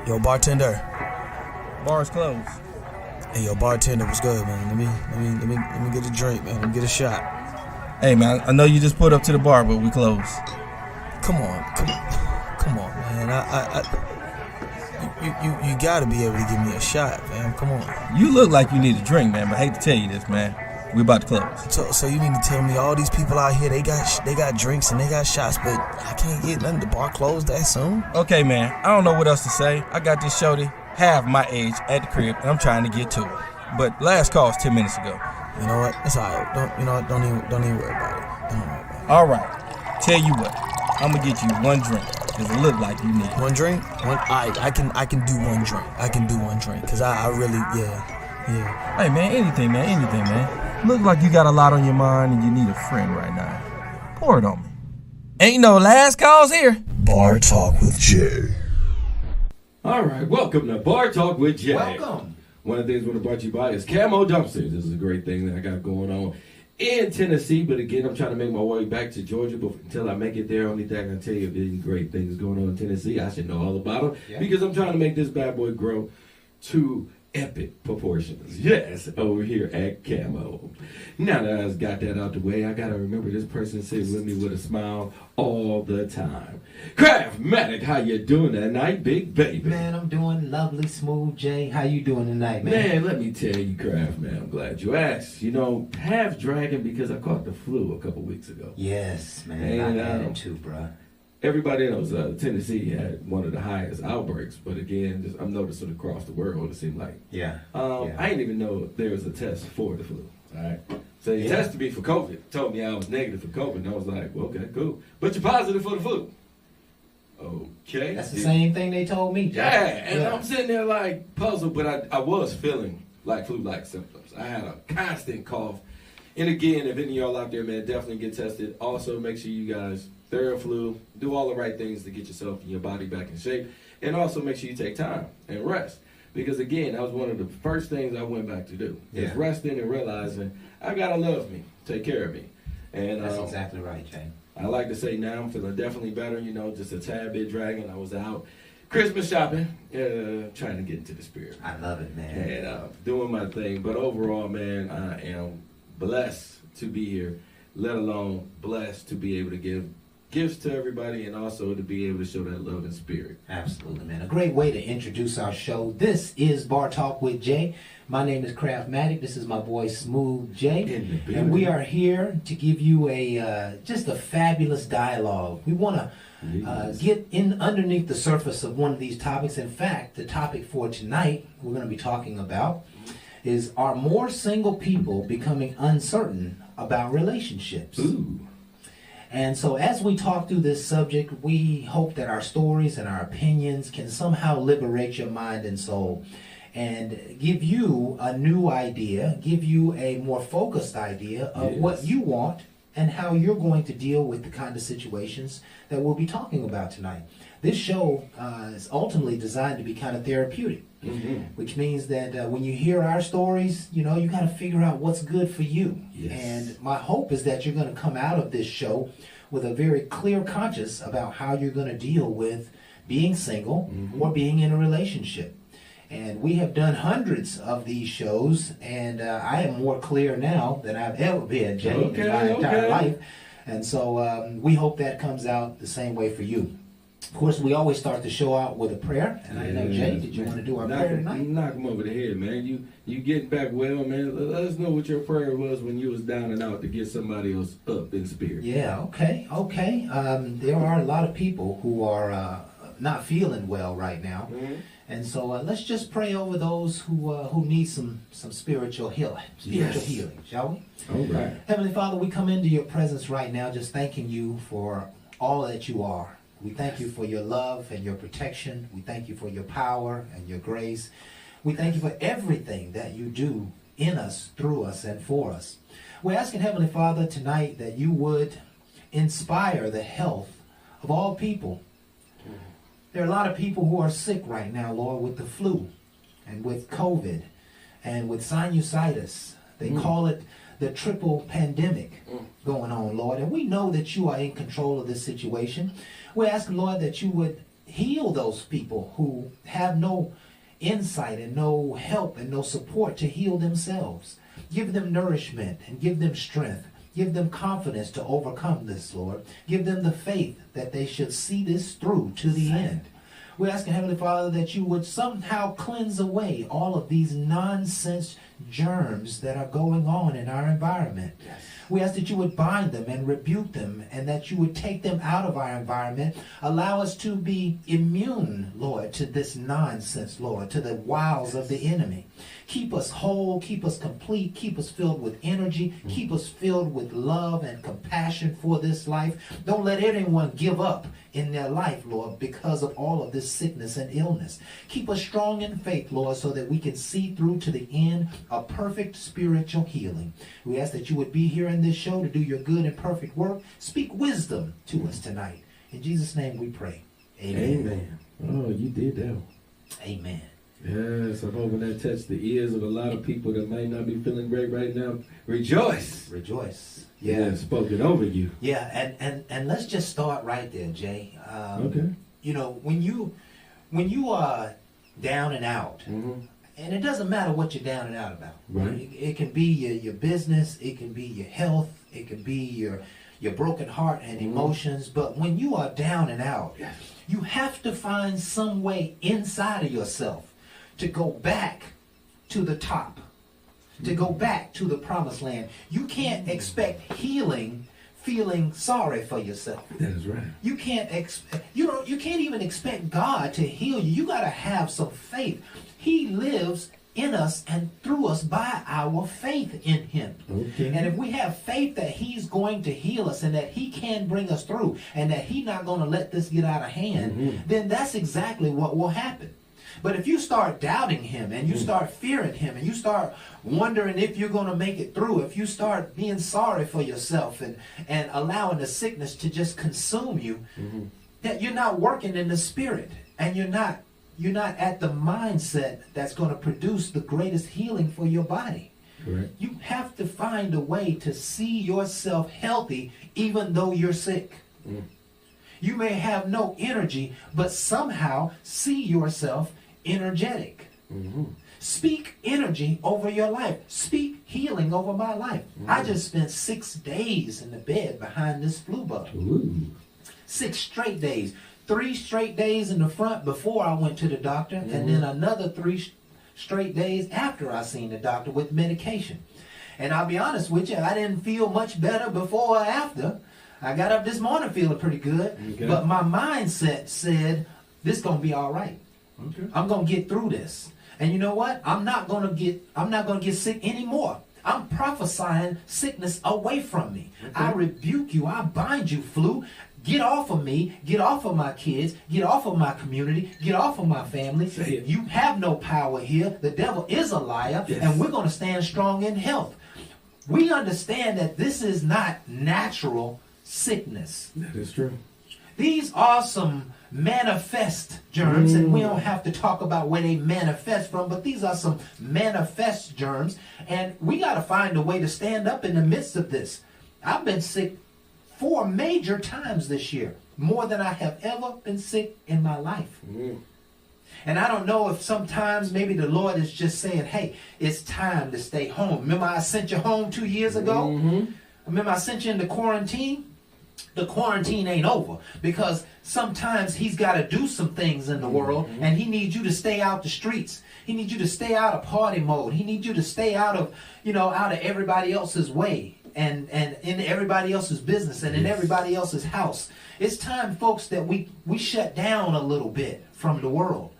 Yo, bartender. Bar's closed. Hey, yo, bartender, what's good, man? Let me get a drink, man. Let me get a shot. Hey, man, I know you just put up to the bar, but we closed. Come on, man. You gotta be able to give me a shot, man. Come on. You look like you need a drink, man, but I hate to tell you this, man. We about to close. So you need to tell me all these people out here, they got drinks and they got shots, but I can't get nothing. The bar closed that soon? Okay, man, I don't know what else to say. I got this shorty half my age at the crib, and I'm trying to get to it. But last call was 10 minutes ago. You know what? It's alright. Don't even worry about it. Don't worry about it. All right. Tell you what, I'm gonna get you one drink, cause it look like you need it. One drink? I can do one drink. I can do one drink, cause I really, yeah. Hey, man, anything, man. Look like you got a lot on your mind and you need a friend right now. Pour it on me. Ain't no last calls here. Bar Talk with Jay. All right, welcome to Bar Talk with Jay. Welcome. One of the things we're going to brought you by is Camo Dumpsters. This is a great thing that I got going on in Tennessee, but again, I'm trying to make my way back to Georgia, but until I make it there, only thing I can tell you of any great things going on in Tennessee, I should know all about them, because I'm trying to make this bad boy grow to epic proportions. Yes, over here at Camo. Now that I've got that out the way, I gotta remember this person sitting with me with a smile all the time. Craftmatic, how you doing tonight, big baby? Man, I'm doing lovely, Smooth Jay. How you doing tonight, man? Man, let me tell you, Craft, man, I'm glad you asked. You know, half dragging because I caught the flu a couple weeks ago. Yes, man. And, I had it too, bro. Everybody knows Tennessee had one of the highest outbreaks, but again, I'm noticing across the world, it seemed like. Yeah. I didn't even know there was a test for the flu. All right. So they tested me for COVID, told me I was negative for COVID, and I was like, well, okay, cool. But you're positive for the flu. Okay. That's the same thing they told me. Yeah, and I'm sitting there like puzzled, but I was feeling like flu-like symptoms. I had a constant cough. And again, if any of y'all out there, man, definitely get tested. Also, make sure you guys Theraflu, do all the right things to get yourself and your body back in shape. And also make sure you take time and rest. Because again, that was one of the first things I went back to do. Is resting and realizing I gotta love me, take care of me. And that's exactly right, Jay. I like to say now I'm feeling definitely better, you know, just a tad bit dragging. I was out Christmas shopping, trying to get into the spirit. I love it, man. And doing my thing. But overall, man, I am blessed to be here, let alone blessed to be able to give gifts to everybody and also to be able to show that love and spirit. Absolutely, man. A great way to introduce our show. This is Bar Talk with Jay. My name is Craftmatic. This is my boy Smooth Jay. And we are here to give you just a fabulous dialogue. We want to get in underneath the surface of one of these topics. In fact, the topic for tonight we're going to be talking about is, are more single people becoming uncertain about relationships? Ooh. And so as we talk through this subject, we hope that our stories and our opinions can somehow liberate your mind and soul and give you a new idea, give you a more focused idea of what you want and how you're going to deal with the kind of situations that we'll be talking about tonight. This show is ultimately designed to be kind of therapeutic, which means that when you hear our stories, you know, you got to figure out what's good for you. Yes. And my hope is that you're going to come out of this show with a very clear conscience about how you're going to deal with being single or being in a relationship. And we have done hundreds of these shows, and I am more clear now than I've ever been, Jay, in my entire life. And so we hope that comes out the same way for you. Of course, we always start the show out with a prayer. And I know, Jay, did you want to do our prayer tonight? Knock him over the head, man. You getting back well, man. Let us know what your prayer was when you was down and out to get somebody else up in spirit. Yeah, okay. There are a lot of people who are not feeling well right now. And so let's just pray over those who need some spiritual healing, shall we? All right. Heavenly Father, we come into your presence right now just thanking you for all that you are. We thank you for your love and your protection. We thank you for your power and your grace. We thank you for everything that you do in us, through us, and for us. We're asking, Heavenly Father, tonight that you would inspire the health of all people. There are a lot of people who are sick right now, Lord, with the flu and with COVID and with sinusitis. They call it the triple pandemic going on, Lord. And we know that you are in control of this situation. We're asking, Lord, that you would heal those people who have no insight and no help and no support to heal themselves. Give them nourishment and give them strength. Give them confidence to overcome this, Lord. Give them the faith that they should see this through to the end. We're asking, Heavenly Father, that you would somehow cleanse away all of these nonsense germs that are going on in our environment. Yes. We ask that you would bind them and rebuke them, and that you would take them out of our environment. Allow us to be immune, Lord, to this nonsense, Lord, to the wiles of the enemy. Keep us whole, keep us complete, keep us filled with energy, keep us filled with love and compassion for this life. Don't let anyone give up in their life, Lord, because of all of this sickness and illness. Keep us strong in faith, Lord, so that we can see through to the end a perfect spiritual healing. We ask that you would be here in this show to do your good and perfect work. Speak wisdom to us tonight. In Jesus' name we pray. Amen. Amen. Oh, you did that one. Amen. Yes, I'm hoping that touched the ears of a lot of people that might not be feeling great right now. Rejoice. Rejoice. Yeah, spoken over you. Yeah, and let's just start right there, Jay. Okay. You know, when you are down and out, Mm-hmm. and it doesn't matter what you're down and out about. Right. It can be your business, it can be your health, it can be your broken heart and emotions. But when you are down and out, Yes. you have to find some way inside of yourself to go back to the top, to go back to the promised land. You can't expect healing feeling sorry for yourself. That is right. You can't you can't even expect God to heal you. You got to have some faith. He lives in us and through us by our faith in him. Okay. And if we have faith that he's going to heal us and that he can bring us through and that he's not going to let this get out of hand, then that's exactly what will happen. But if you start doubting him and you start fearing him and you start wondering if you're going to make it through, if you start being sorry for yourself and allowing the sickness to just consume you, that you're not working in the spirit and you're not at the mindset that's going to produce the greatest healing for your body. Correct. You have to find a way to see yourself healthy even though you're sick. You may have no energy, but somehow see yourself energetic. Speak energy over your life. Speak healing over my life. I just spent 6 days in the bed behind this flu bug. Ooh. 6 straight days. 3 straight days in the front before I went to the doctor, and then another 3 straight days after I seen the doctor with medication. And I'll be honest with you, I didn't feel much better before or after. I got up this morning feeling pretty good, Okay. but my mindset said, this gonna be all right. Okay. I'm gonna get through this. And you know what? I'm not gonna get sick anymore. I'm prophesying sickness away from me. I rebuke you. I bind you, flu. Get off of me. Get off of my kids. Get off of my community. Get off of my family. Say it. You have no power here. The devil is a liar, Yes. and we're gonna stand strong in health. We understand that this is not natural sickness. That is true. These are some manifest germs, and we don't have to talk about where they manifest from, but these are some manifest germs, and we got to find a way to stand up in the midst of this. I've been sick 4 major times this year, more than I have ever been sick in my life. And I don't know if sometimes maybe the Lord is just saying, hey, it's time to stay home. Remember I sent you home 2 years ago? Remember I sent you into quarantine? The quarantine ain't over, because sometimes he's got to do some things in the world, and he needs you to stay out the streets. He needs you to stay out of party mode. He needs you to stay out of everybody else's way and in everybody else's business and in everybody else's house. It's time, folks, that we shut down a little bit from the world,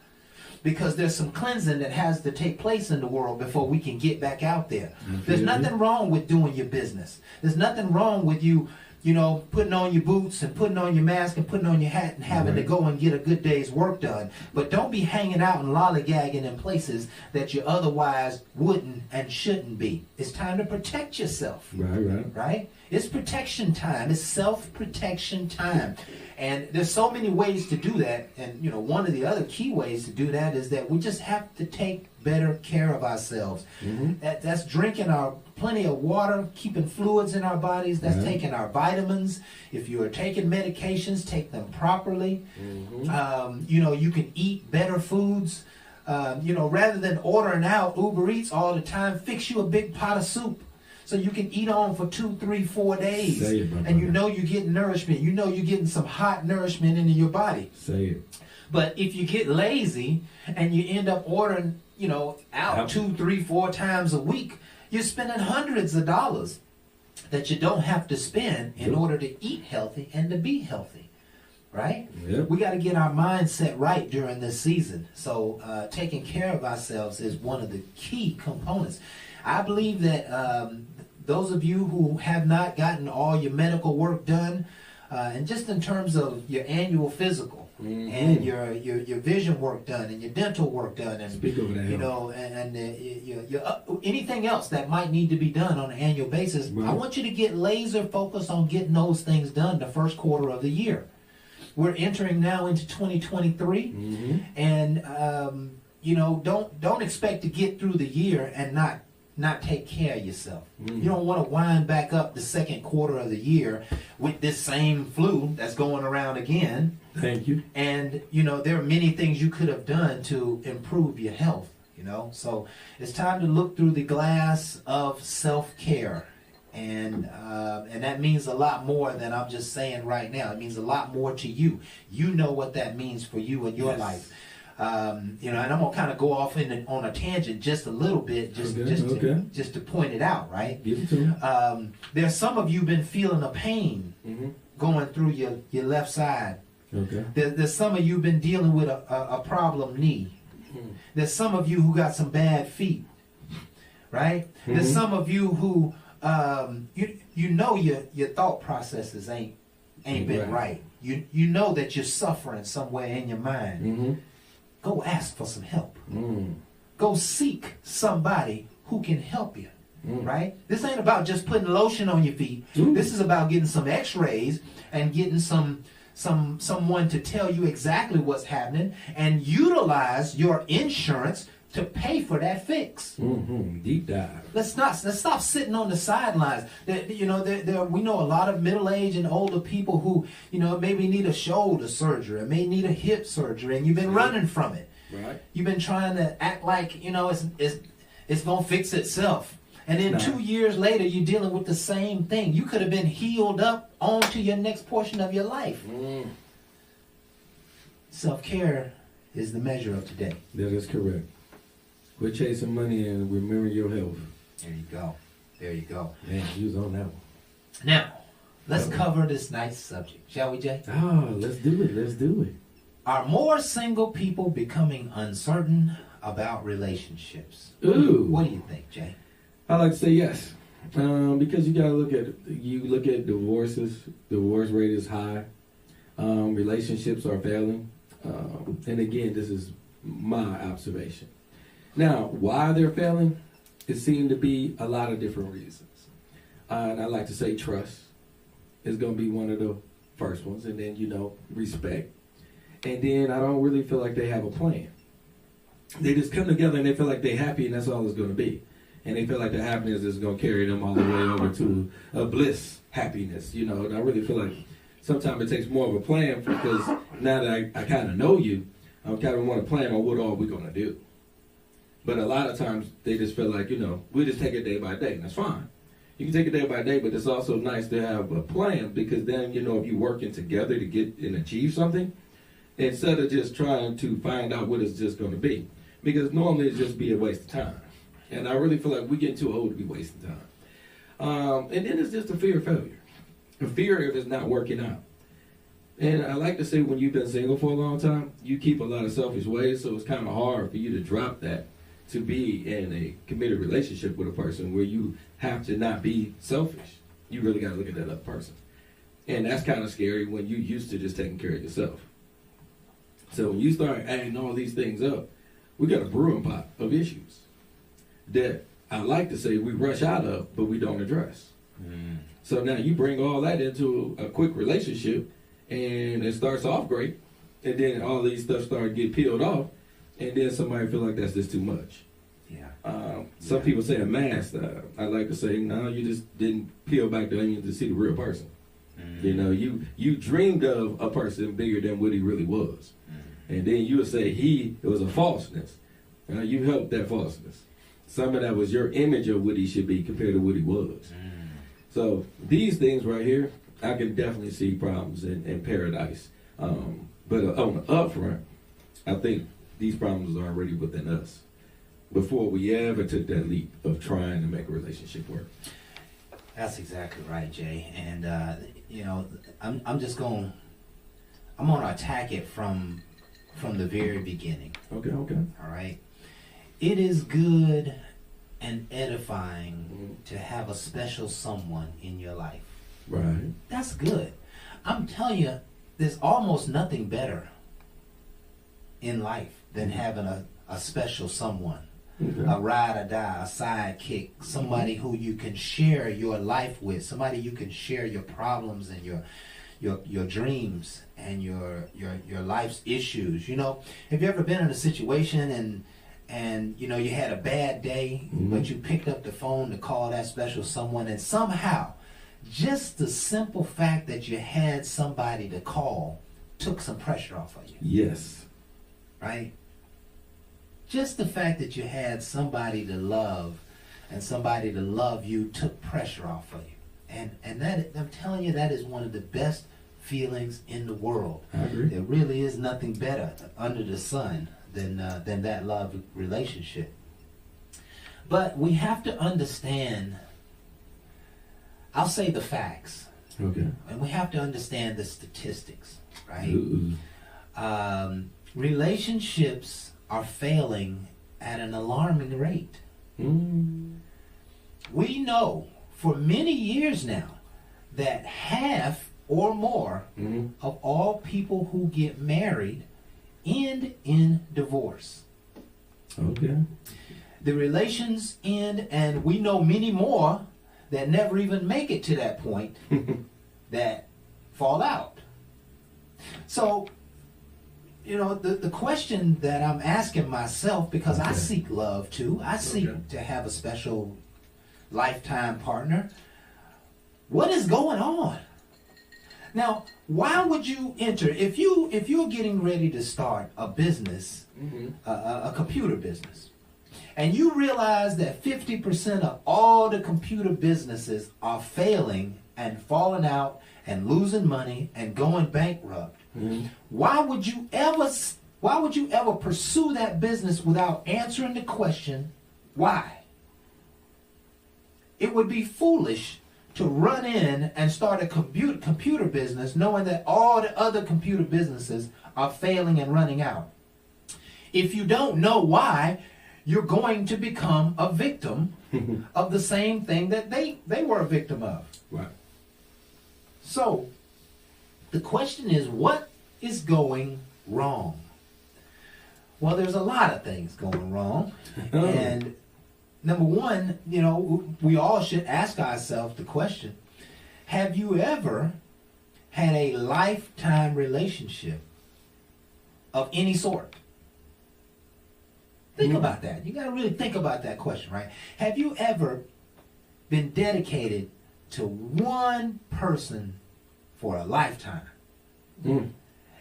because there's some cleansing that has to take place in the world before we can get back out there. There's nothing wrong with doing your business. There's nothing wrong with you putting on your boots and putting on your mask and putting on your hat and having to go and get a good day's work done. But don't be hanging out and lollygagging in places that you otherwise wouldn't and shouldn't be. It's time to protect yourself. Right? It's protection time. It's self-protection time. And there's so many ways to do that. And, one of the other key ways to do that is that we just have to take better care of ourselves. That's drinking our plenty of water, keeping fluids in our bodies. That's taking our vitamins. If you are taking medications, take them properly. You can eat better foods. Rather than ordering out Uber Eats all the time, fix you a big pot of soup so you can eat on for 2, 3, 4 days. Say it, my and brother. you're getting nourishment. You're getting some hot nourishment into your body. Say it. But if you get lazy and you end up ordering, out 2, 3, 4 times a week, you're spending hundreds of dollars that you don't have to spend in order to eat healthy and to be healthy, right? Yep. We got to get our mindset right during this season. So taking care of ourselves is one of the key components. I believe that those of you who have not gotten all your medical work done, and just in terms of your annual physical, and your vision work done, and your dental work done, and Speak over that health. your anything else that might need to be done on an annual basis, Right. I want you to get laser focused on getting those things done the first quarter of the year. We're entering now into 2023, and don't expect to get through the year and not take care of yourself. You don't want to wind back up the second quarter of the year with this same flu that's going around again. Thank you. And there are many things you could have done to improve your health. So it's time to look through the glass of self-care, and that means a lot more than I'm just saying right now. It means a lot more to you. You know what that means for you in your life. And I'm gonna kind of go off on a tangent just a little bit, just to point it out, right? Give it to me. There's some of you been feeling a pain going through your left side. Okay. There's some of you been dealing with a problem knee. There's some of you who got some bad feet, right? There's some of you who your thought processes ain't been right. You know that you're suffering somewhere in your mind. Go ask for some help. Go seek somebody who can help you. Right? This ain't about just putting lotion on your feet. This is about getting some x-rays and getting someone to tell you exactly what's happening and utilize your insurance to pay for that fix. Deep dive. Let's stop sitting on the sidelines. We know a lot of middle-aged and older people who, maybe need a shoulder surgery, or may need a hip surgery, and you've been running from it. Right. You've been trying to act like, it's gonna fix itself. And then 2 years later, you're dealing with the same thing. You could have been healed up on to your next portion of your life. Self-care is the measure of today. That is correct. Quit chasing money and remember your health. There you go. There you go. Man, you was on that one. Now, let's cover this nice subject, shall we, Jay? Oh, let's do it. Let's do it. Are more single people becoming uncertain about relationships? Ooh. What do you think, Jay? I like to say yes, because you gotta look at divorces. Divorce rate is high. Relationships are failing, and again, this is my observation. Now, why they're failing, it seemed to be a lot of different reasons, and I like to say trust is gonna be one of the first ones, and then respect, and then I don't really feel like they have a plan. They just come together and they feel like they're happy, and that's all it's gonna be. And they feel like the happiness is going to carry them all the way over to a bliss happiness, And I really feel like sometimes it takes more of a plan because now that I kind of know you, I kind of want to plan on what all we're going to do. But a lot of times they just feel like, we just take it day by day, and that's fine. You can take it day by day, but it's also nice to have a plan because then, if you're working together to get and achieve something, instead of just trying to find out what it's just going to be. Because normally it's just be a waste of time. And I really feel like we get too old to be wasting time. And then it's just a fear of failure. A fear if it's not working out. And I like to say when you've been single for a long time, you keep a lot of selfish ways, so it's kind of hard for you to drop that to be in a committed relationship with a person where you have to not be selfish. You really got to look at that other person. And that's kind of scary when you're used to just taking care of yourself. So when you start adding all these things up, we got a brewing pot of issues that I like to say we rush out of, but we don't address. So now you bring all that into a quick relationship, and it starts off great, and then all these stuff start to get peeled off, and then somebody feel like that's just too much. Yeah. Some people say a mask. I like to say, no, you just didn't peel back the onion to see the real person. You know, you dreamed of a person bigger than what he really was. And then you would say it was a falseness. You helped that falseness. Some of that was your image of what he should be compared to what he was. So these things right here, I can definitely see problems in paradise. But on the upfront, I think these problems are already within us before we ever took that leap of trying to make a relationship work. That's exactly right, Jay. And you know, I'm gonna attack it from the very beginning. Okay. All right. It is good and edifying to have a special someone in your life. Right. That's good. I'm telling you, there's almost nothing better in life than having a special someone. Okay. A ride or die, a sidekick, somebody who you can share your life with, somebody you can share your problems and your dreams and your life's issues. You know, have you ever been in a situation and you know you had a bad day, but you picked up the phone to call that special someone, and somehow just the simple fact that you had somebody to call took some pressure off of you. Yes. Right? Just the fact that you had somebody to love and somebody to love you took pressure off of you. And that, I'm telling you, that is one of the best feelings in the world. I agree. There really is nothing better under the sun than that love relationship. But we have to understand, I'll say the facts. Okay. And we have to understand the statistics, right? Ooh. Relationships are failing at an alarming rate. We know for many years now that half or more of all people who get married end in divorce. Okay. The relations end, and we know many more that never even make it to that point that fall out. So, you know, the question that I'm asking myself, because I seek love too, I seek to have a special lifetime partner. What is going on? Now, why would you enter, if you're getting ready to start a business, a computer business, and you realize that 50% of all the computer businesses are failing and falling out and losing money and going bankrupt, why would you ever pursue that business without answering the question, why? It would be foolish to run in and start a computer business knowing that all the other computer businesses are failing and running out. If you don't know why, you're going to become a victim of the same thing that they were a victim of. Right. So, the question is, what is going wrong? Well, there's a lot of things going wrong. And number one, you know, we all should ask ourselves the question, have you ever had a lifetime relationship of any sort? Think about that. You got to really think about that question, right? Have you ever been dedicated to one person for a lifetime?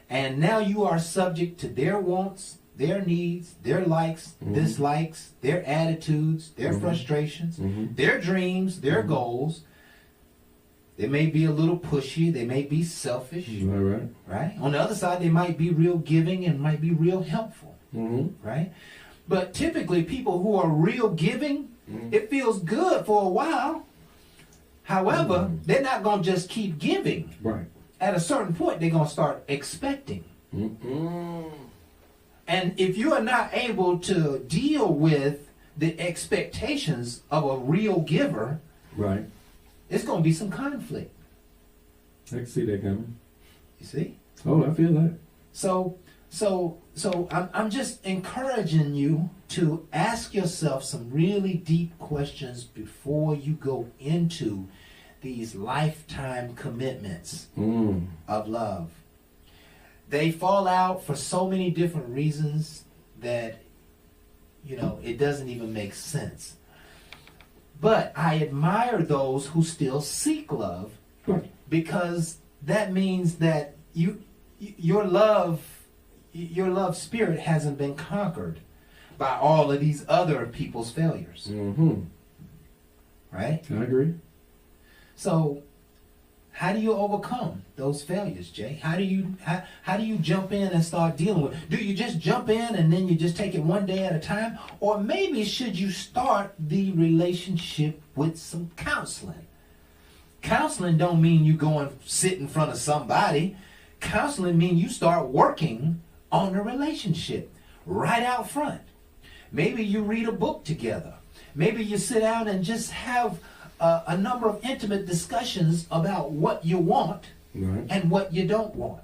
And now you are subject to their wants, their needs, their likes, dislikes, their attitudes, their frustrations, their dreams, their goals. They may be a little pushy. They may be selfish. Right? On the other side, they might be real giving and might be real helpful. Right? But typically, people who are real giving, it feels good for a while. However, they're not going to just keep giving. Right. At a certain point, they're going to start expecting. And if you are not able to deal with the expectations of a real giver, Right. it's going to be some conflict. I can see that coming. You see? Oh, I feel that. So I'm just encouraging you to ask yourself some really deep questions before you go into these lifetime commitments of love. They fall out for so many different reasons that it doesn't even make sense. But I admire those who still seek love, because that means that your love spirit hasn't been conquered by all of these other people's failures. Mm-hmm. Right? I agree. So how do you overcome those failures, Jay? How do you jump in and start dealing with it? Do you just jump in and then you just take it one day at a time? Or maybe should you start the relationship with some counseling? Counseling don't mean you go and sit in front of somebody. Counseling means you start working on the relationship right out front. Maybe you read a book together. Maybe you sit down and just have a number of intimate discussions about what you want and what you don't want.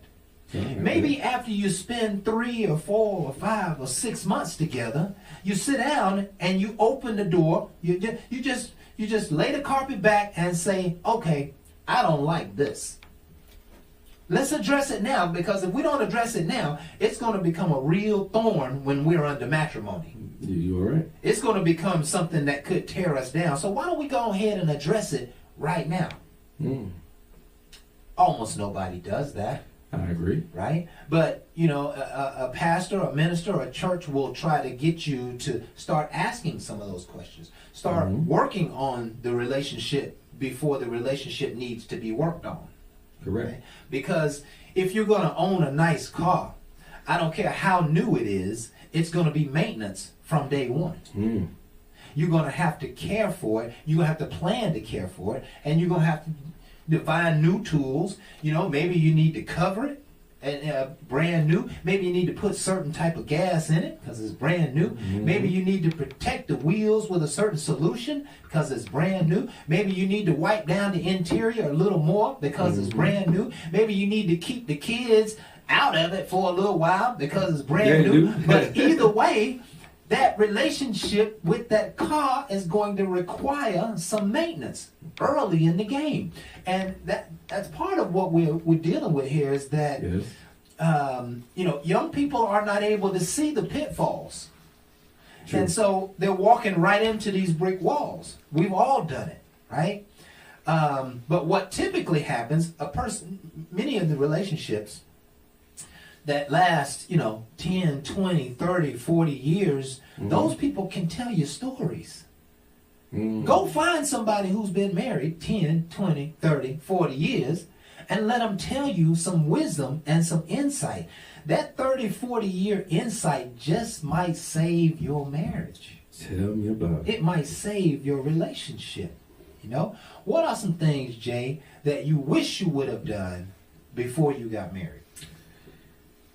Maybe after you spend 3 or 4 or 5 or 6 months together, you sit down and you open the door. You just lay the carpet back and say, okay, I don't like this. Let's address it now, because if we don't address it now, it's going to become a real thorn when we're under matrimony. You all right? It's going to become something that could tear us down. So why don't we go ahead and address it right now? Almost nobody does that. I agree. Right? But, a pastor, a minister, a church will try to get you to start asking some of those questions. Start working on the relationship before the relationship needs to be worked on. Correct. Right? Because if you're going to own a nice car, I don't care how new it is, it's going to be maintenance from day one. You're going to have to care for it. You're going to have to plan to care for it. And you're going to have to define new tools. Maybe you need to cover it and brand new. Maybe you need to put certain type of gas in it because it's brand new. Maybe you need to protect the wheels with a certain solution because it's brand new. Maybe you need to wipe down the interior a little more because it's brand new. Maybe you need to keep the kids out of it for a little while because it's brand new. But either way, that relationship with that car is going to require some maintenance early in the game. And that's part of what we're dealing with here is that, young people are not able to see the pitfalls. True. And so they're walking right into these brick walls. We've all done it, right? But what typically happens, many of the relationships that last, 10, 20, 30, 40 years, those people can tell you stories. Go find somebody who's been married 10, 20, 30, 40 years and let them tell you some wisdom and some insight. That 30, 40-year insight just might save your marriage. Tell me about it. It might save your relationship. What are some things, Jay, that you wish you would have done before you got married?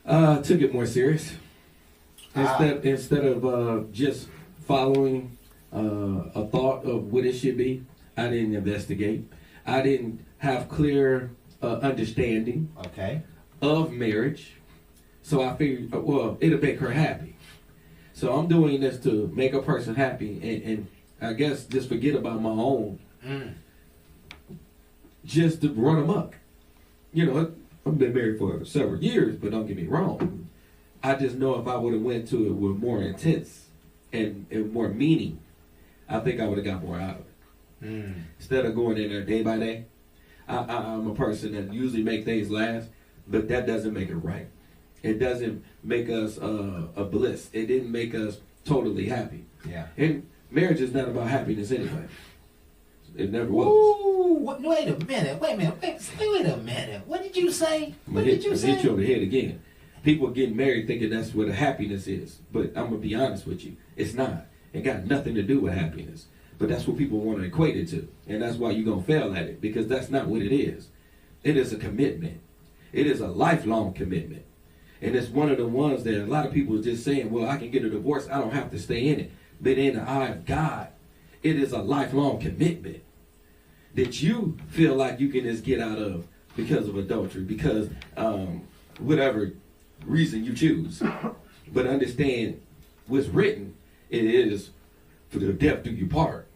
Took it more serious. Instead of just following a thought of what it should be, I didn't investigate. I didn't have clear understanding of marriage. So I figured, it'll make her happy. So I'm doing this to make a person happy and I guess just forget about my own. Just to run amok. I've been married for several years, but don't get me wrong. I just know if I would have went to it with more intense and more meaning, I think I would have got more out of it. Instead of going in there day by day, I'm a person that usually make things last, but that doesn't make it right. It doesn't make us a bliss. It didn't make us totally happy. Yeah. And marriage is not about happiness anyway. It never was. Ooh, wait a minute. Wait a minute. What did you say? What did you say? Hit you over the head again. People getting married thinking that's what a happiness is. But I'm going to be honest with you. It's not. It got nothing to do with happiness. But that's what people want to equate it to. And that's why you're going to fail at it. Because that's not what it is. It is a commitment. It is a lifelong commitment. And it's one of the ones that a lot of people are just saying, well, I can get a divorce. I don't have to stay in it. But in the eye of God, it is a lifelong commitment that you feel like you can just get out of because of adultery, because whatever reason you choose. But understand what's written, it is for the death do you part.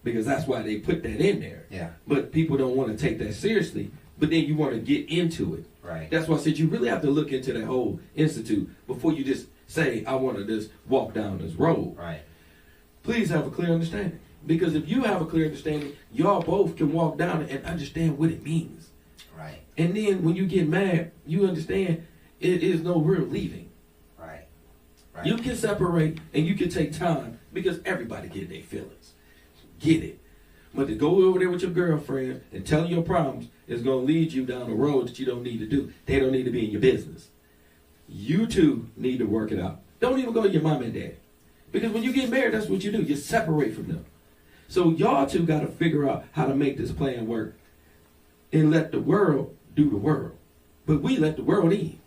Because that's why they put that in there. Yeah. But people don't want to take that seriously. But then you want to get into it. Right. That's why I said you really have to look into that whole institute before you just say I want to just walk down this road. Right. Please have a clear understanding. Because if you have a clear understanding, y'all both can walk down it and understand what it means. Right. And then when you get mad, you understand it is no real leaving. Right. Right. You can separate and you can take time because everybody get their feelings. Get it. But to go over there with your girlfriend and tell your problems is going to lead you down a road that you don't need to do. They don't need to be in your business. You two need to work it out. Don't even go to your mom and dad. Because when you get married, that's what you do. You separate from them. So y'all two got to figure out how to make this plan work and let the world do the world. But we let the world in.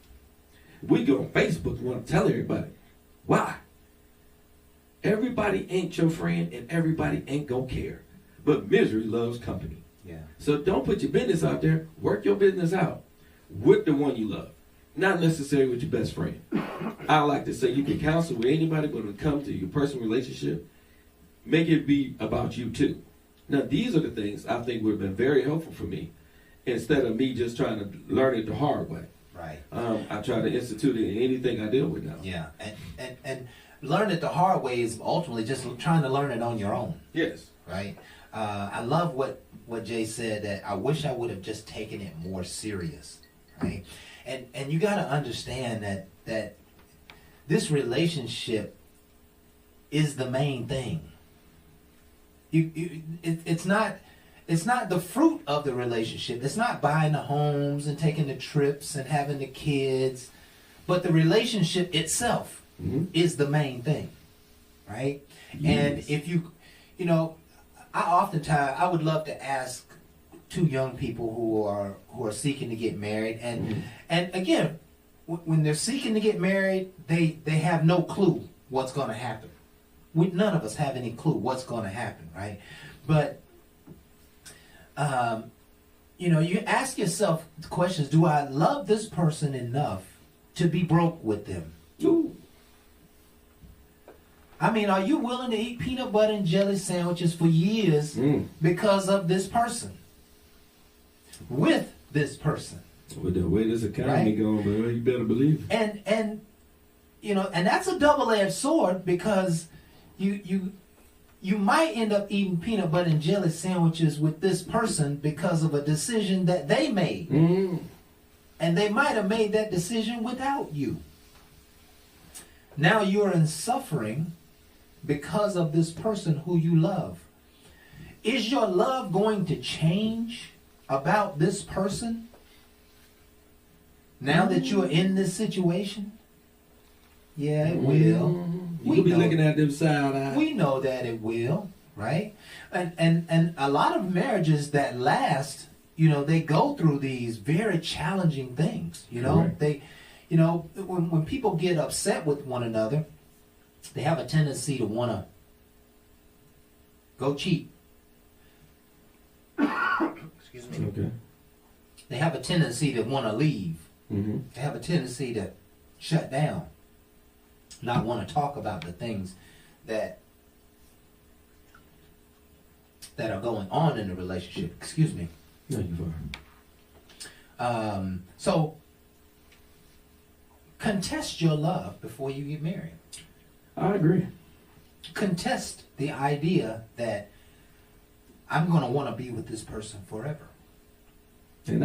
We go on Facebook and want to tell everybody. Why? Everybody ain't your friend and everybody ain't going to care. But misery loves company. Yeah. So don't put your business out there. Work your business out with the one you love. Not necessarily with your best friend. I like to say you can counsel with anybody, but when it comes to your personal relationship, make it be about you too. Now, these are the things I think would have been very helpful for me instead of me just trying to learn it the hard way. Right. I try to institute it in anything I deal with now. Yeah. And learn it the hard way is ultimately just trying to learn it on your own. Yes. Right. I love what Jay said, that I wish I would have just taken it more serious. Right. And you got to understand that this relationship is the main thing. It's not the fruit of the relationship. It's not buying the homes and taking the trips and having the kids, but the relationship itself is the main thing, right? Yes. And if you I would love to ask two young people who are seeking to get married, and again, when they're seeking to get married, they have no clue what's going to happen. None of us have any clue what's going to happen, right? But you ask yourself the questions: do I love this person enough to be broke with them? Ooh. I mean, are you willing to eat peanut butter and jelly sandwiches for years because of this person? With this person. With the way this economy Right. going, bro, you better believe it. And that's a double-edged sword, because you might end up eating peanut butter and jelly sandwiches with this person because of a decision that they made. And they might have made that decision without you. Now you're in suffering because of this person who you love. Is your love going to change about this person now that you're in this situation? Yeah, it will. You'll be looking at them side eye. We know that it will, right? And a lot of marriages that last, they go through these very challenging things. Correct. They, when people get upset with one another, they have a tendency to want to go cheat. Excuse me. Okay. They have a tendency to want to leave. Mm-hmm. They have a tendency to shut down, not want to talk about the things that are going on in the relationship. Excuse me. No, you're fine. So contest your love before you get married. I agree. Contest the idea that I'm going to want to be with this person forever. And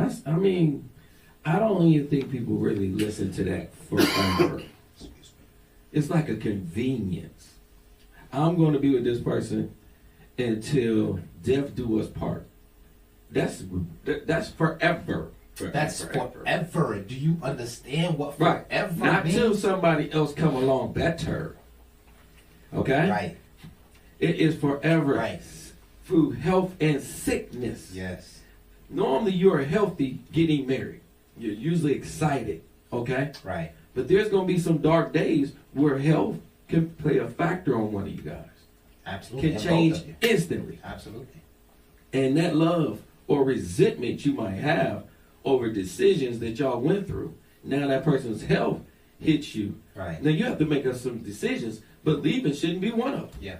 I don't even think people really listen to that forever. It's like a convenience. I'm going to be with this person until death do us part. That's forever. That's forever. Do you understand what Right. forever Not means? till somebody else come along better. Okay? Right. It is forever. Right. Through health and sickness. Yes. Normally you're healthy getting married. You're usually excited. Okay? Right. But there's going to be some dark days where health can play a factor on one of you guys. Absolutely. Can And change both of you. instantly. Absolutely. And that love or resentment you might have over decisions that y'all went through, now that person's health hits you. Right. Now you have to make some decisions, but leaving shouldn't be one of them. Yeah.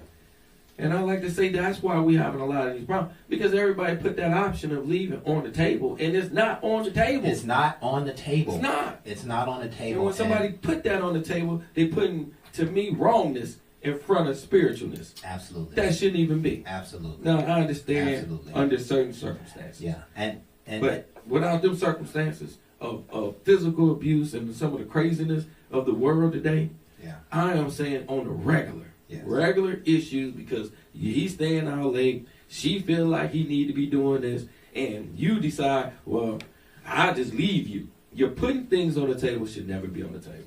And I like to say that's why we having a lot of these problems, because everybody put that option of leaving on the table, and it's not on the table. It's not on the table. It's not. It's not on the table. And when somebody put that on the table, they putting, to me, wrongness in front of spiritualness. Absolutely. That shouldn't even be. Absolutely. Now I understand Absolutely. under certain circumstances. Yeah. And But without them circumstances of physical abuse and some of the craziness of the world today, yeah. I am saying on the regular. Yes. Regular issues, because he's staying out late, she feel like he need to be doing this, and you decide, well, I'll just leave you. You're putting things on the table should never be on the table.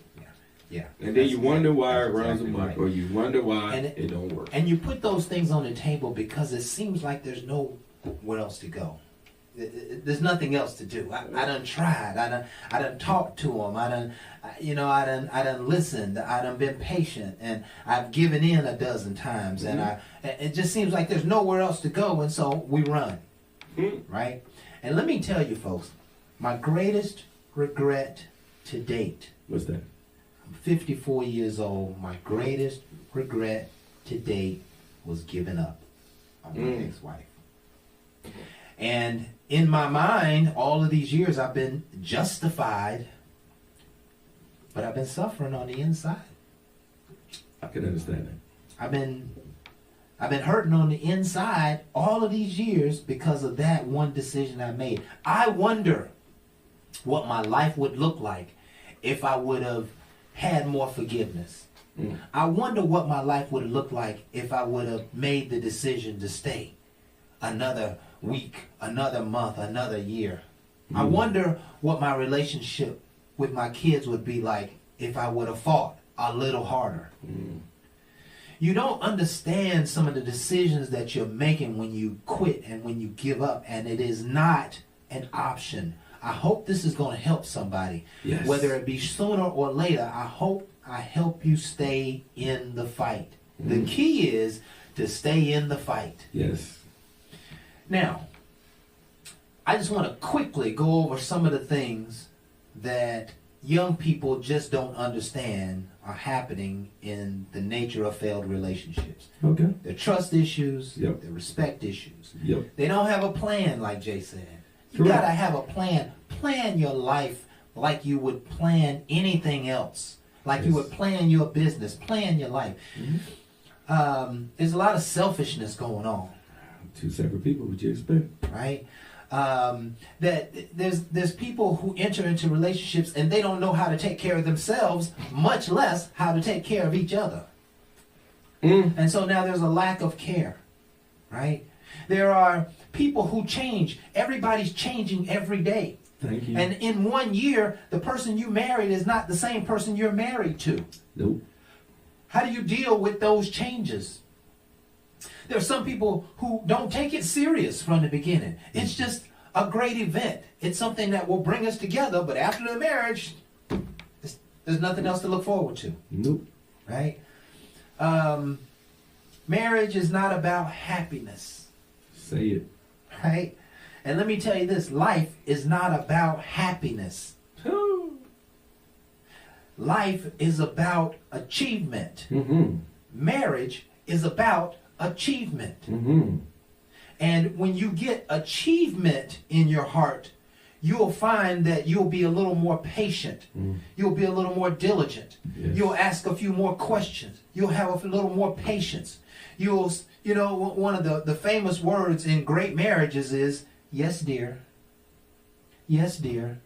Yeah. And then you wonder why it runs exactly amok, right. or you wonder why And it don't work. And you put those things on the table because it seems like there's nowhere else to go. There's nothing else to do. I done tried. I done talked to him. I done listened. I done been patient, and I've given in a dozen times. Mm-hmm. And it just seems like there's nowhere else to go, and so we run, right? And let me tell you, folks, my greatest regret to date. What's that? I'm 54 years old. My greatest regret to date was giving up on my ex-wife. And in my mind, all of these years I've been justified, but I've been suffering on the inside. I can understand that. I've been hurting on the inside all of these years because of that one decision I made. I wonder what my life would look like if I would have had more forgiveness. I wonder what my life would have looked like if I would have made the decision to stay another week, another month, another year. I wonder what my relationship with my kids would be like if I would have fought a little harder. You don't understand some of the decisions that you're making when you quit and when you give up, and it is not an option. I hope this is going to help somebody. Yes. Whether it be sooner or later, I hope I help you stay in the fight. The key is to stay in the fight. Yes. Now, I just want to quickly go over some of the things that young people just don't understand are happening in the nature of failed relationships. Okay. The trust issues, Yep. the respect issues. Yep. They don't have a plan, like Jay said. You Correct. gotta have a plan. Plan your life like you would plan anything else. Like you Yes. would plan your business. Plan your life. There's a lot of selfishness going on. Two separate people, what you expect? Right? That there's people who enter into relationships and they don't know how to take care of themselves, much less how to take care of each other. And so now there's a lack of care, right? There are people who change. Everybody's changing every day. Thank you. And in 1 year, the person you married is not the same person you're married to. Nope. How do you deal with those changes? There are some people who don't take it serious from the beginning. It's just a great event. It's something that will bring us together, but after the marriage, there's nothing else to look forward to, Nope. right? Marriage is not about happiness, Say it. right? And let me tell you this, life is not about happiness. Life is about achievement. Marriage is about achievement. And when you get achievement in your heart, you'll find that you'll be a little more patient. You'll be a little more diligent. Yes. You'll ask a few more questions. You'll have a little more patience. You'll, you know, one of the famous words in great marriages is, yes, dear. Yes, dear.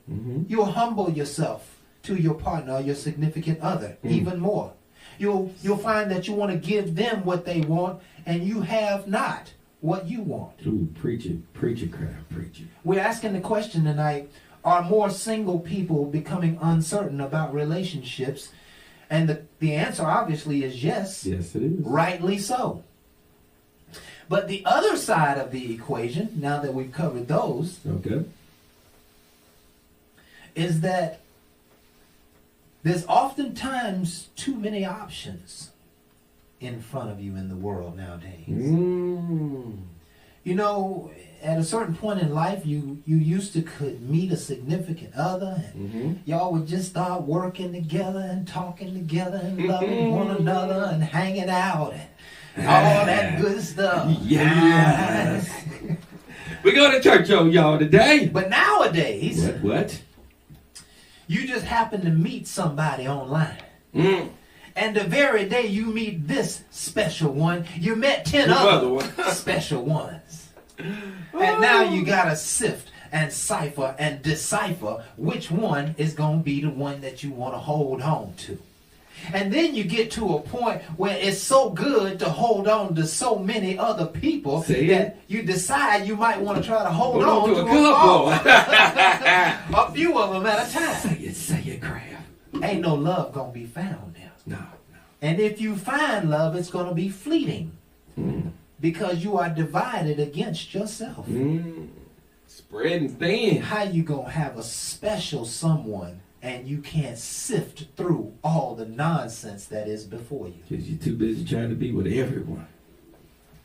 You'll humble yourself to your partner or your significant other even more. You'll find that you want to give them what they want, and you have not what you want. Ooh, preach it, crowd, preach it. We're asking the question tonight, are more single people becoming uncertain about relationships? And the answer obviously is yes. Yes, it is. Rightly so. But the other side of the equation, now that we've covered those, Okay. is that there's oftentimes too many options in front of you in the world nowadays. You know, at a certain point in life, you used to could meet a significant other, and y'all would just start working together and talking together and loving one another and hanging out. all that good stuff. Yes. We go to church on y'all today. But nowadays, What? you just happen to meet somebody online. Mm. And the very day you meet this special one, you met 10 other other one. special ones. And now you gotta sift and cipher and decipher which one is gonna be the one that you want to hold on to. And then you get to a point where it's so good to hold on to so many other people Say that it. you decide you might want to try to hold Hold on to a couple. a few of them at a time. Say it, Crab. Ain't no love gonna be found there. No. And if you find love, it's gonna be fleeting because you are divided against yourself. Spreading thin. How you gonna have a special someone and you can't sift through all the nonsense that is before you? Because you're too busy trying to be with everyone.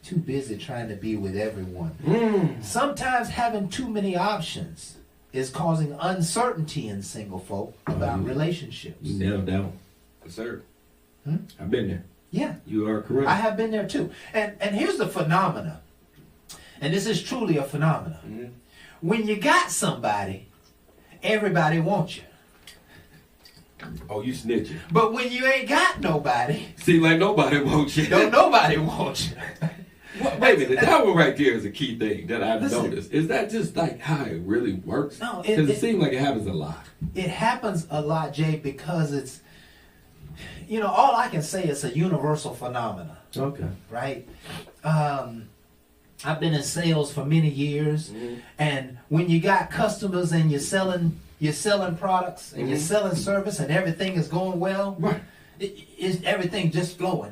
Too busy trying to be with everyone. Sometimes having too many options is causing uncertainty in single folk about relationships. You nailed that one. Yes, sir. I've been there. Yeah, You are correct. I have been there too. And here's the phenomena. And this is truly a phenomenon. When you got somebody, everybody wants you. Oh, you snitching. But when you ain't got nobody, Seem like nobody wants you. don't nobody want you. Wait a minute. That one right there is a key thing that I've Listen. noticed. Is that just like how it really works? No, Because it seems like it happens a lot. It happens a lot, Jay, because it's, all I can say is a universal phenomenon, Okay. right? I've been in sales for many years, and when you got customers and you're selling products and you're selling service and everything is going well, Right. everything just flowing.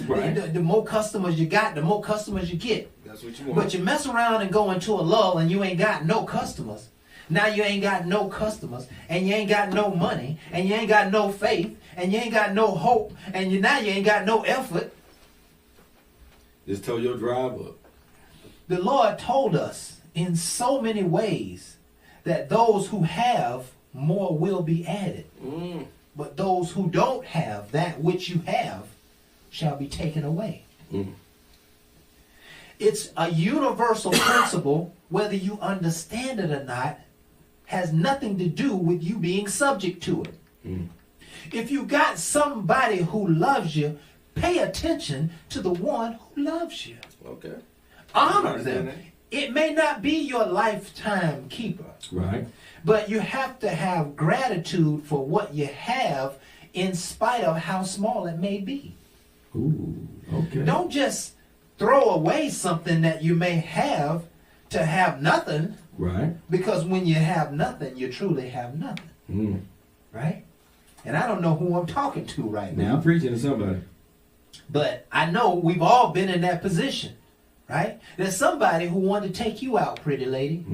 Right. The more customers you got, the more customers you get. That's what you want. But you mess around and go into a lull and you ain't got no customers. Now you ain't got no customers, and you ain't got no money, and you ain't got no faith, and you ain't got no hope, and now you ain't got no effort. Just tell your driver. The Lord told us in so many ways that those who have more will be added. But those who don't have that which you have shall be taken away. It's a universal principle, whether you understand it or not, has nothing to do with you being subject to it. If you got somebody who loves you, pay attention to the one who loves you. Okay. Honor them. It may not be your lifetime keeper, Right. but you have to have gratitude for what you have in spite of how small it may be. Ooh. Okay. Don't just throw away something that you may have to have nothing, Right. because when you have nothing, you truly have nothing. Right? And I don't know who I'm talking to right Now now, I'm preaching to somebody. but I know we've all been in that position. Right? There's somebody who wanted to take you out, pretty lady.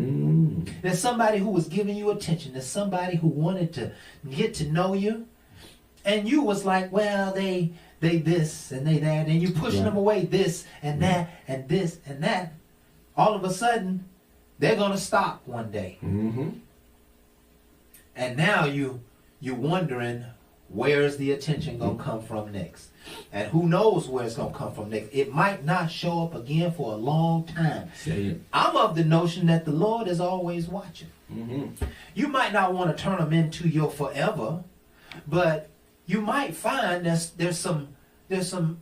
There's somebody who was giving you attention. There's somebody who wanted to get to know you. And you was like, well, they this and they that. And you pushing them away, this and that and this and that. All of a sudden, they're going to stop one day. And now you're wondering, where's the attention going to come from next? And who knows where it's going to come from next. It might not show up again for a long time. Say it. I'm of the notion that the Lord is always watching. You might not want to turn them into your forever, but you might find there's some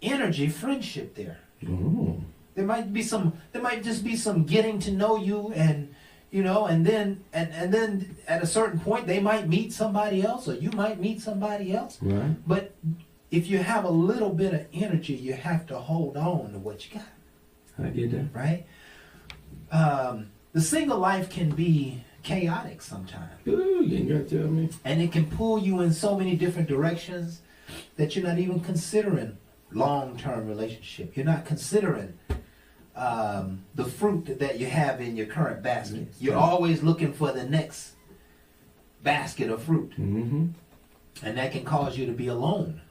energy, friendship there. There might just be some getting to know you, and and then at a certain point they might meet somebody else, or you might meet somebody else. Right. But if you have a little bit of energy, you have to hold on to what you got. I get that. Right? The single life can be chaotic sometimes. Ooh, you ain't got to tell me. And it can pull you in so many different directions that you're not even considering long-term relationship. You're not considering the fruit that you have in your current basket. You're always looking for the next basket of fruit. And that can cause you to be alone.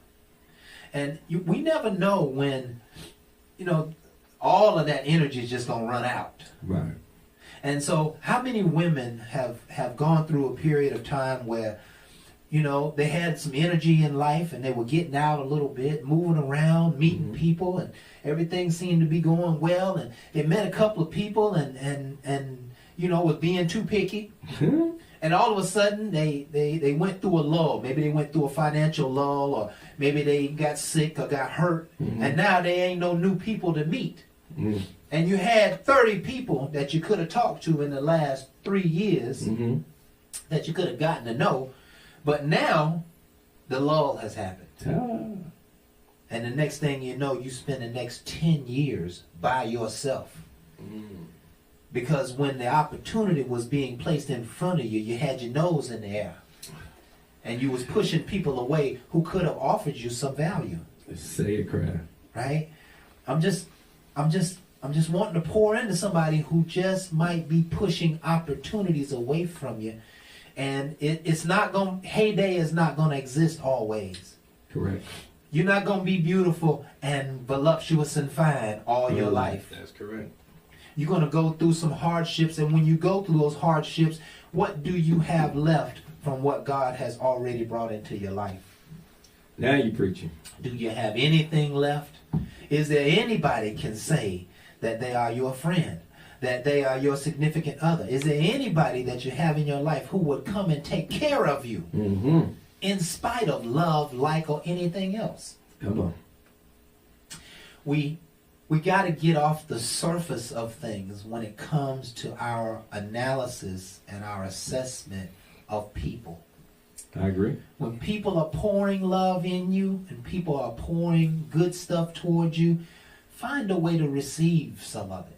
And we never know when, all of that energy is just going to run out. Right. And so how many women have gone through a period of time where, You know, they had some energy in life and they were getting out a little bit, moving around, meeting people, and everything seemed to be going well. And they met a couple of people and you know, was being too picky. And all of a sudden, they went through a lull. Maybe they went through a financial lull, or maybe they got sick or got hurt. And now there ain't no new people to meet. And you had 30 people that you could have talked to in the last 3 years that you could have gotten to know. But now, the lull has happened. And the next thing you know, you spend the next 10 years by yourself. Because when the opportunity was being placed in front of you, you had your nose in the air. And you was pushing people away who could have offered you some value. Say it, crap. Right? I'm just wanting to pour into somebody who just might be pushing opportunities away from you. And it's not going, heyday is not going to exist always. Correct. You're not going to be beautiful and voluptuous and fine all your life. That's correct. You're going to go through some hardships, and when you go through those hardships, what do you have left from what God has already brought into your life? Now you're preaching. Do you have anything left? Is there anybody can say that they are your friend, that they are your significant other? Is there anybody that you have in your life who would come and take care of you in spite of love, like, or anything else? Come on. We got to get off the surface of things when it comes to our analysis and our assessment of people. I agree. When people are pouring love in you and people are pouring good stuff towards you, find a way to receive some of it.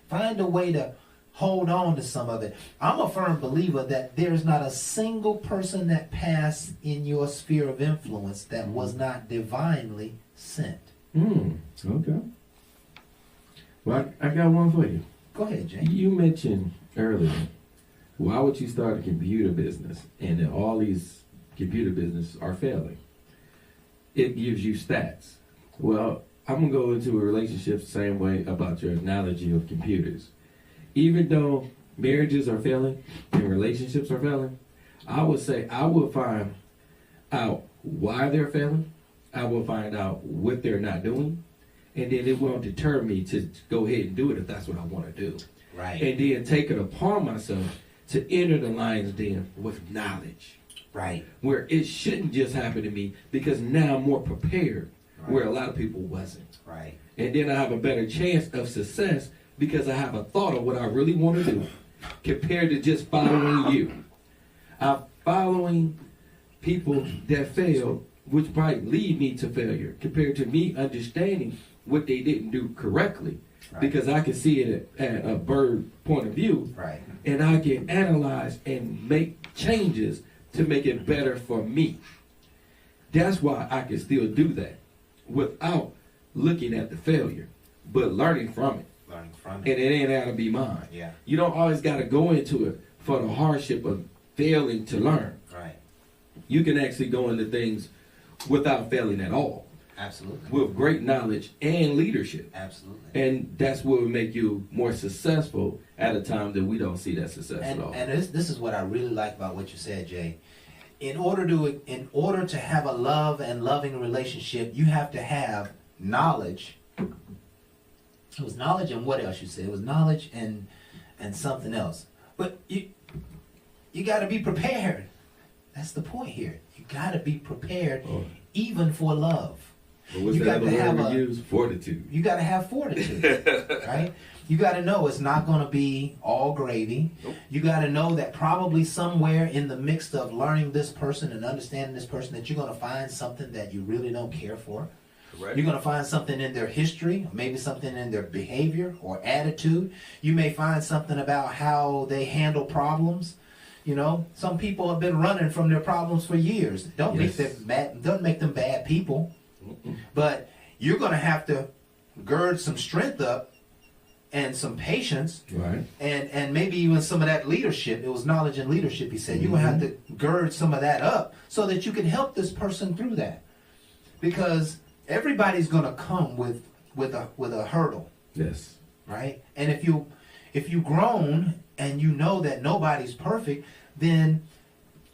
Find a way to hold on to some of it. I'm a firm believer that there's not a single person that passed in your sphere of influence that was not divinely sent. Okay. Well, I got one for you. Go ahead, Jay. You mentioned earlier, why would you start a computer business and then all these computer businesses are failing? It gives you stats. Well, I'm going to go into a relationship the same way about your analogy of computers. Even though marriages are failing and relationships are failing, I would say I will find out why they're failing. I will find out what they're not doing. And then it won't deter me to go ahead and do it if that's what I want to do. Right. And then take it upon myself to enter the lion's den with knowledge. Right. Where it shouldn't just happen to me because now I'm more prepared, Right. where a lot of people wasn't. Right. And then I have a better chance of success because I have a thought of what I really want to do compared to just following you. I'm following people that fail, which might lead me to failure compared to me understanding what they didn't do correctly. Right. Because I can see it at a bird point of view. Right. And I can analyze and make changes to make it better for me. That's why I can still do that without looking at the failure, but learning from it. Learning from And it. it ain't got to be mine. Yeah. You don't always got to go into it for the hardship of failing to learn. Right. You can actually go into things without failing at all, Absolutely. with great knowledge and leadership. Absolutely. And that's what will make you more successful at a time that we don't see that success at all. And this is what I really like about what you said, Jay. In order to have a love and loving relationship, you have to have knowledge. It was knowledge and what else you said? It was knowledge and something else. But you got to be prepared. That's the point here. You got to be prepared, even for love. But what's You that got other to have word we a- use? Fortitude. You got to have fortitude, right? You got to know it's not going to be all gravy. Nope. You got to know that probably somewhere in the mix of learning this person and understanding this person that you're going to find something that you really don't care for. Correct. You're going to find something in their history, maybe something in their behavior or attitude. You may find something about how they handle problems. You know, some people have been running from their problems for years. Doesn't make them bad people. But you're going to have to gird some strength up and some patience, Right. and maybe even some of that leadership. It was knowledge and leadership, he said. You're going to have to gird some of that up so that you can help this person through that. Because everybody's going to come with a hurdle, Yes. right? And if you've grown and you know that nobody's perfect, then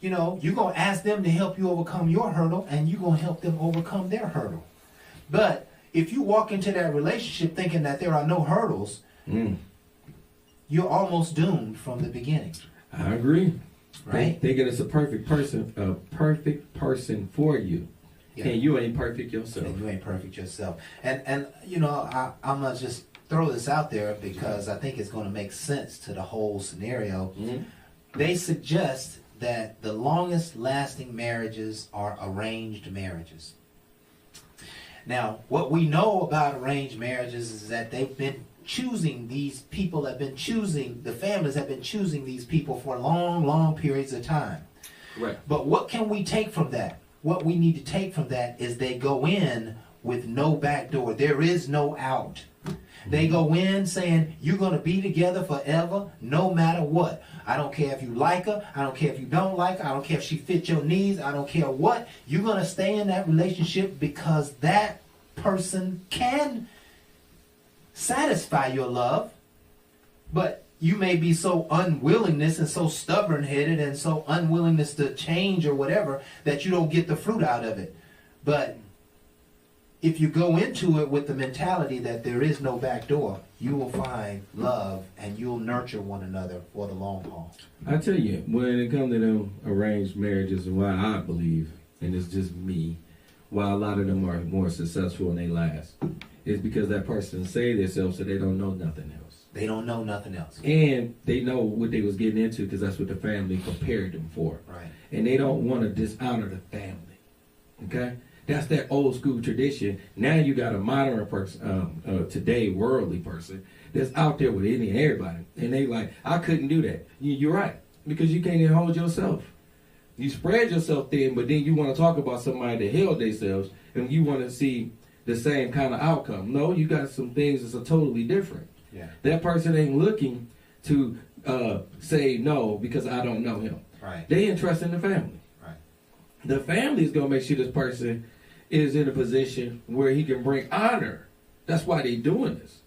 you know, you're going to ask them to help you overcome your hurdle, and you're going to help them overcome their hurdle. But if you walk into that relationship thinking that there are no hurdles, you're almost doomed from the beginning. I agree. Right? Thinking it's a perfect person for you. Yeah. And you ain't perfect yourself. And you ain't perfect yourself. And you know, I'm going to just throw this out there because I think it's going to make sense to the whole scenario. They suggest that the longest lasting marriages are arranged marriages. Now, what we know about arranged marriages is that they've been choosing these people, the families have been choosing these people for long periods of time. Right. But what can we take from that? What we need to take from that is they go in with no back door. There is no out. They go in saying, you're going to be together forever, no matter what. I don't care if you like her. I don't care if you don't like her. I don't care if she fits your needs. I don't care what. You're going to stay in that relationship because that person can satisfy your love. But you may be so unwillingness and so stubborn-headed and so unwillingness to change or whatever that you don't get the fruit out of it. But if you go into it with the mentality that there is no back door, you will find love and you'll nurture one another for the long haul. I tell you, when it comes to them arranged marriages, and why I believe, and it's just me, why a lot of them are more successful and they last, is because that person saved themselves so they don't know nothing else. They don't know nothing else. And they know what they was getting into because that's what the family prepared them for. Right. And they don't want to dishonor the family. Okay? That's that old school tradition. Now you got a modern person, today worldly person that's out there with any and everybody. And they like, I couldn't do that. You're right. Because you can't even hold yourself. You spread yourself thin, but then you want to talk about somebody that held themselves and you want to see the same kind of outcome. No, you got some things that's totally different. Yeah. That person ain't looking to say no because I don't know him. Right. They interested in the family. Right. The family is going to make sure this person is in a position where he can bring honor. That's why they doing this.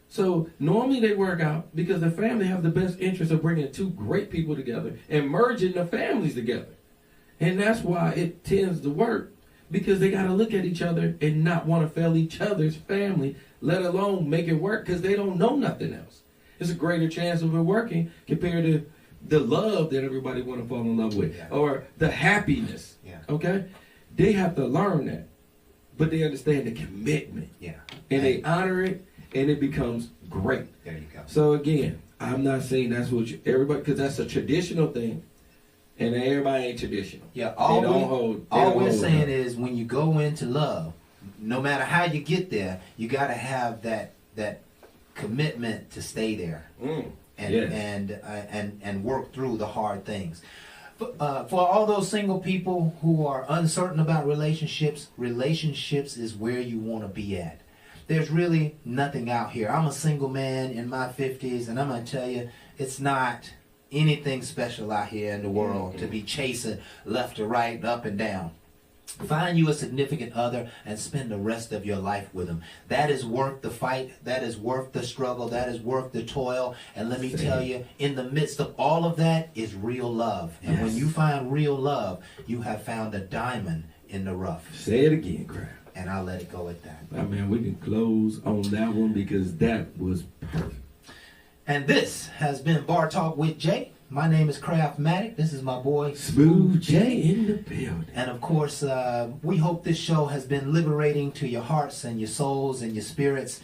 So normally they work out because the family have the best interest of bringing two great people together and merging the families together. And that's why it tends to work, because they got to look at each other and not want to fail each other's family, let alone make it work, because they don't know nothing else. It's a greater chance of it working compared to the love that everybody want to fall in love with, or the happiness. Yeah. Okay? They have to learn that, but they understand the commitment. Yeah. And they honor it, and it becomes great. There you go. So again, I'm not saying that's what everybody, because that's a traditional thing, and everybody ain't traditional. Yeah. All we're hold saying up. is when you go into love, no matter how you get there, you got to have that commitment to stay there and work through the hard things. For all those single people who are uncertain about relationships is where you want to be at. There's really nothing out here. I'm a single man in my 50s, and I'm going to tell you, it's not anything special out here in the world to be chasing left to right, up and down. Find you a significant other and spend the rest of your life with them. That is worth the fight. That is worth the struggle. That is worth the toil. And let me tell you, in the midst of all of that is real love. And when you find real love, you have found a diamond in the rough. Say it again, Kraft. And I'll let it go at that. I mean, we can close on that one because that was perfect. And this has been Bar Talk with Jay. My name is Craftmatic. This is my boy Smooth J in the building. And of course, we hope this show has been liberating to your hearts and your souls and your spirits.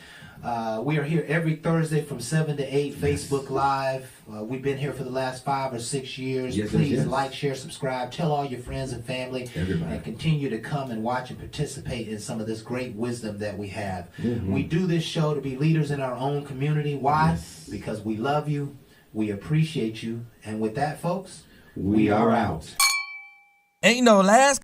We are here every Thursday from 7 to 8, Facebook Live. We've been here for the last 5 or 6 years. Please like, share, subscribe. Tell all your friends and family. Everybody. And continue to come and watch and participate in some of this great wisdom that we have. We do this show to be leaders in our own community. Why? Yes. Because we love you. We appreciate you. And with that, folks, We are out. Ain't no last